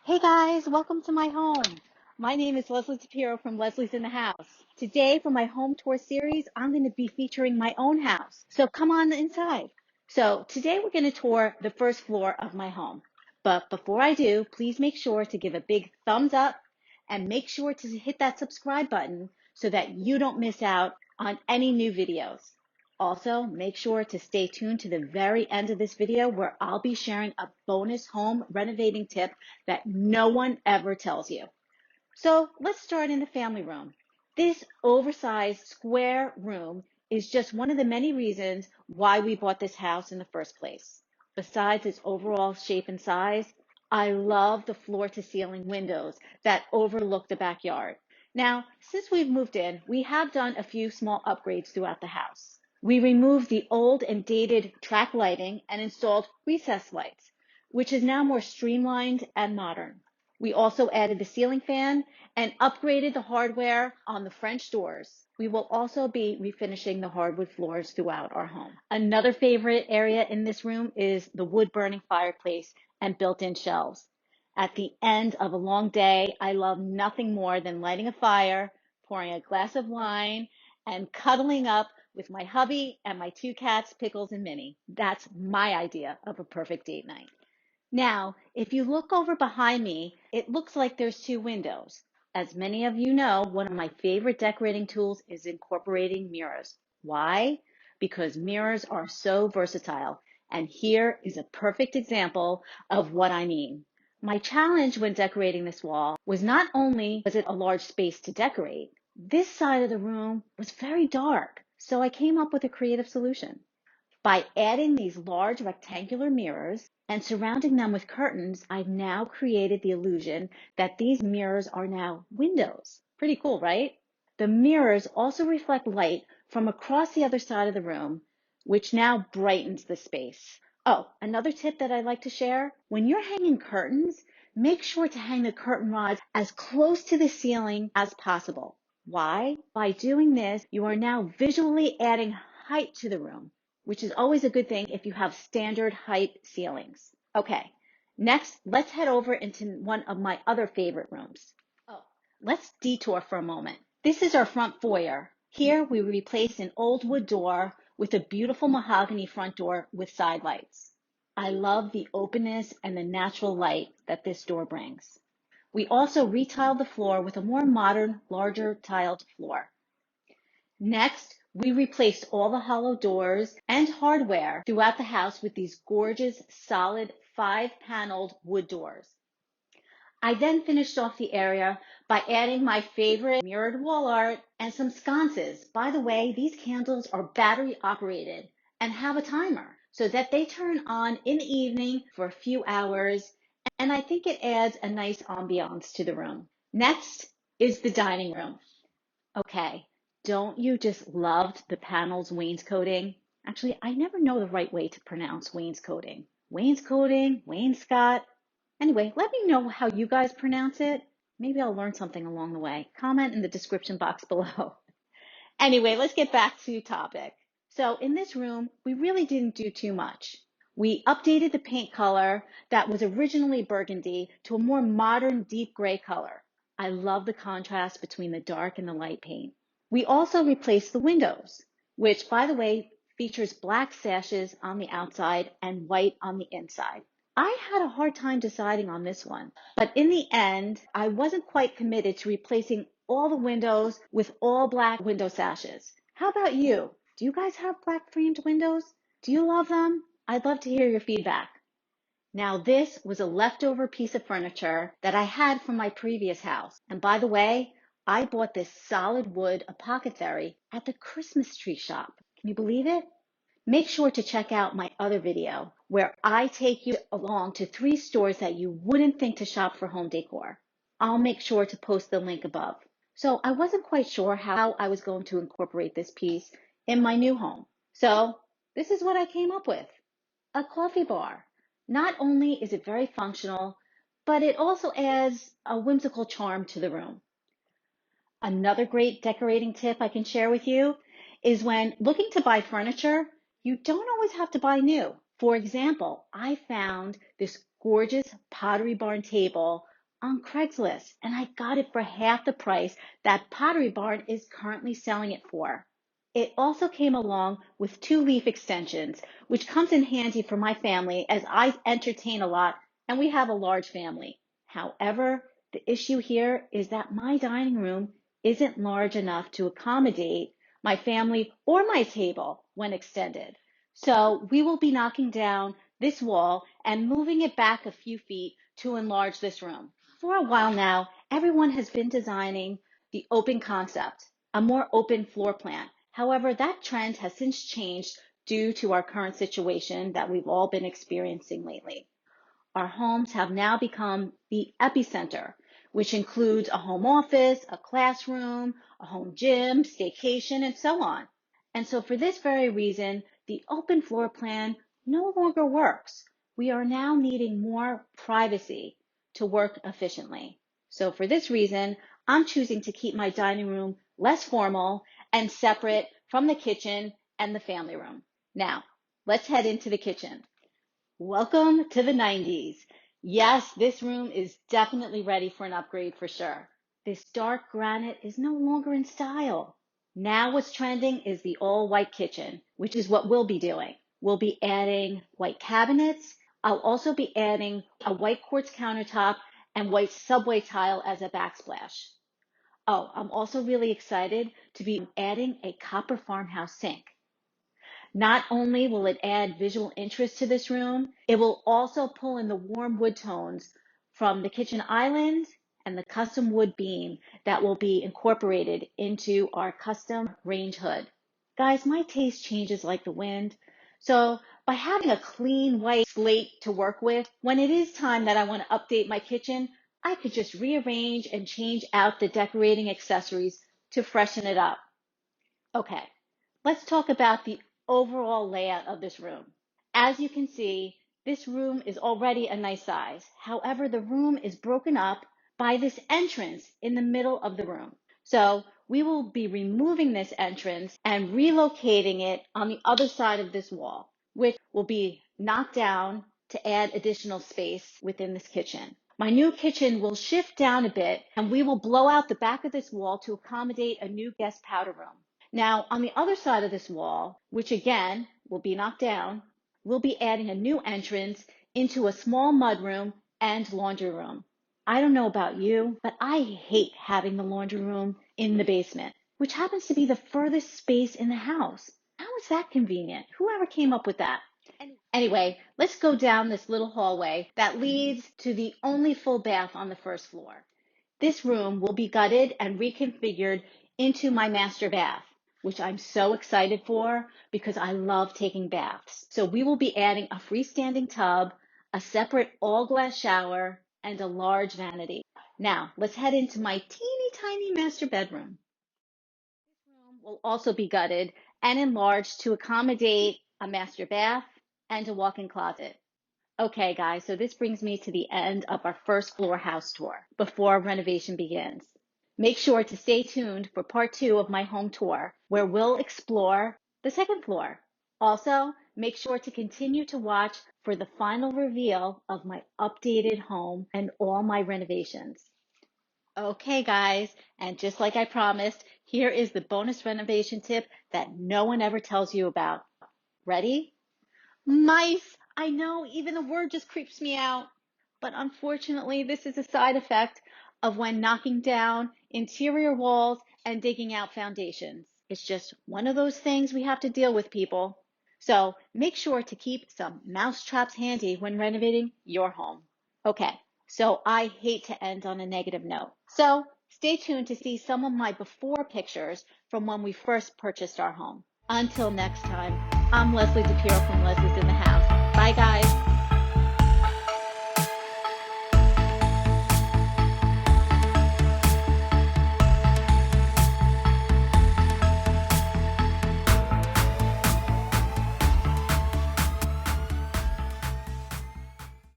Hey guys, welcome to my home. My name is Leslie Tapiro from Leslie's in the House. Today for my home tour series, I'm going to be featuring my own house. So come on inside. So today we're going to tour the first floor of my home. But before I do, please make sure to give a big thumbs up and make sure to hit that subscribe button so that you don't miss out on any new videos. Also, make sure to stay tuned to the very end of this video where I'll be sharing a bonus home renovating tip that no one ever tells you. So let's start in the family room. This oversized square room is just one of the many reasons why we bought this house in the first place. Besides its overall shape and size, I love the floor to ceiling windows that overlook the backyard. Now, since we've moved in, we have done a few small upgrades throughout the house. We removed the old and dated track lighting and installed recessed lights, which is now more streamlined and modern. We also added the ceiling fan and upgraded the hardware on the French doors. We will also be refinishing the hardwood floors throughout our home. Another favorite area in this room is the wood burning fireplace and built-in shelves. At the end of a long day, I love nothing more than lighting a fire, pouring a glass of wine, and cuddling up with my hubby and my two cats, Pickles and Minnie. That's my idea of a perfect date night. Now, if you look over behind me, it looks like there's two windows. As many of you know, one of my favorite decorating tools is incorporating mirrors. Why? Because mirrors are so versatile. And here is a perfect example of what I mean. My challenge when decorating this wall was not only was it a large space to decorate, this side of the room was very dark. So I came up with a creative solution. By adding these large rectangular mirrors and surrounding them with curtains, I've now created the illusion that these mirrors are now windows. Pretty cool, right? The mirrors also reflect light from across the other side of the room, which now brightens the space. Oh, another tip that I'd like to share, when you're hanging curtains, make sure to hang the curtain rods as close to the ceiling as possible. Why? By doing this, you are now visually adding height to the room, which is always a good thing if you have standard height ceilings. Okay, next, let's head over into one of my other favorite rooms. Oh, let's detour for a moment. This is our front foyer. Here we replaced an old wood door with a beautiful mahogany front door with side lights. I love the openness and the natural light that this door brings. We also retiled the floor with a more modern, larger tiled floor. Next, we replaced all the hollow doors and hardware throughout the house with these gorgeous, solid, 5-paneled wood doors. I then finished off the area by adding my favorite mirrored wall art and some sconces. By the way, these candles are battery operated and have a timer so that they turn on in the evening for a few hours, and I think it adds a nice ambiance to the room. Next is the dining room. Okay, don't you just love the panel's wainscoting? Actually, I never know the right way to pronounce wainscoting. Wainscoting, wainscot. Anyway, let me know how you guys pronounce it. Maybe I'll learn something along the way. Comment in the description box below. Anyway, let's get back to topic. So in this room, we really didn't do too much. We updated the paint color that was originally burgundy to a more modern deep gray color. I love the contrast between the dark and the light paint. We also replaced the windows, which, by the way, features black sashes on the outside and white on the inside. I had a hard time deciding on this one, but in the end, I wasn't quite committed to replacing all the windows with all black window sashes. How about you? Do you guys have black framed windows? Do you love them? I'd love to hear your feedback. Now, this was a leftover piece of furniture that I had from my previous house. And by the way, I bought this solid wood apothecary at the Christmas tree shop. Can you believe it? Make sure to check out my other video where I take you along to 3 stores that you wouldn't think to shop for home decor. I'll make sure to post the link above. So I wasn't quite sure how I was going to incorporate this piece in my new home. So this is what I came up with. A coffee bar. Not only is it very functional, but it also adds a whimsical charm to the room. Another great decorating tip I can share with you is when looking to buy furniture, you don't always have to buy new. For example, I found this gorgeous Pottery Barn table on Craigslist, and I got it for half the price that Pottery Barn is currently selling it for. It also came along with 2 leaf extensions, which comes in handy for my family as I entertain a lot and we have a large family. However, the issue here is that my dining room isn't large enough to accommodate my family or my table when extended. So we will be knocking down this wall and moving it back a few feet to enlarge this room. For a while now, everyone has been designing the open concept, a more open floor plan. However, that trend has since changed due to our current situation that we've all been experiencing lately. Our homes have now become the epicenter, which includes a home office, a classroom, a home gym, staycation, and so on. And so for this very reason, the open floor plan no longer works. We are now needing more privacy to work efficiently. So for this reason, I'm choosing to keep my dining room less formal and separate from the kitchen and the family room. Now, let's head into the kitchen. Welcome to the 90s. Yes, this room is definitely ready for an upgrade for sure. This dark granite is no longer in style. Now what's trending is the all white kitchen, which is what we'll be doing. We'll be adding white cabinets. I'll also be adding a white quartz countertop and white subway tile as a backsplash. Oh, I'm also really excited to be adding a copper farmhouse sink. Not only will it add visual interest to this room, it will also pull in the warm wood tones from the kitchen island and the custom wood beam that will be incorporated into our custom range hood. Guys, my taste changes like the wind. So by having a clean white slate to work with, when it is time that I want to update my kitchen, I could just rearrange and change out the decorating accessories to freshen it up. Okay, let's talk about the overall layout of this room. As you can see, this room is already a nice size. However, the room is broken up by this entrance in the middle of the room. So we will be removing this entrance and relocating it on the other side of this wall, which will be knocked down to add additional space within this kitchen. My new kitchen will shift down a bit and we will blow out the back of this wall to accommodate a new guest powder room. Now, on the other side of this wall, which again will be knocked down, we'll be adding a new entrance into a small mudroom and laundry room. I don't know about you, but I hate having the laundry room in the basement, which happens to be the furthest space in the house. How is that convenient? Whoever came up with that? Anyway, let's go down this little hallway that leads to the only full bath on the first floor. This room will be gutted and reconfigured into my master bath, which I'm so excited for because I love taking baths. So we will be adding a freestanding tub, a separate all-glass shower, and a large vanity. Now, let's head into my teeny tiny master bedroom. This room will also be gutted and enlarged to accommodate a master bath and a walk-in closet. Okay, guys, so this brings me to the end of our first floor house tour before renovation begins. Make sure to stay tuned for part 2 of my home tour, where we'll explore the second floor. Also, make sure to continue to watch for the final reveal of my updated home and all my renovations. Okay, guys, and just like I promised, here is the bonus renovation tip that no one ever tells you about. Ready? Mice! I know, even the word just creeps me out. But unfortunately, this is a side effect of when knocking down interior walls and digging out foundations. It's just one of those things we have to deal with, people. So make sure to keep some mouse traps handy when renovating your home. Okay, so I hate to end on a negative note. So stay tuned to see some of my before pictures from when we first purchased our home. Until next time, I'm Leslie DePiero from Leslie's in the House. Bye, guys.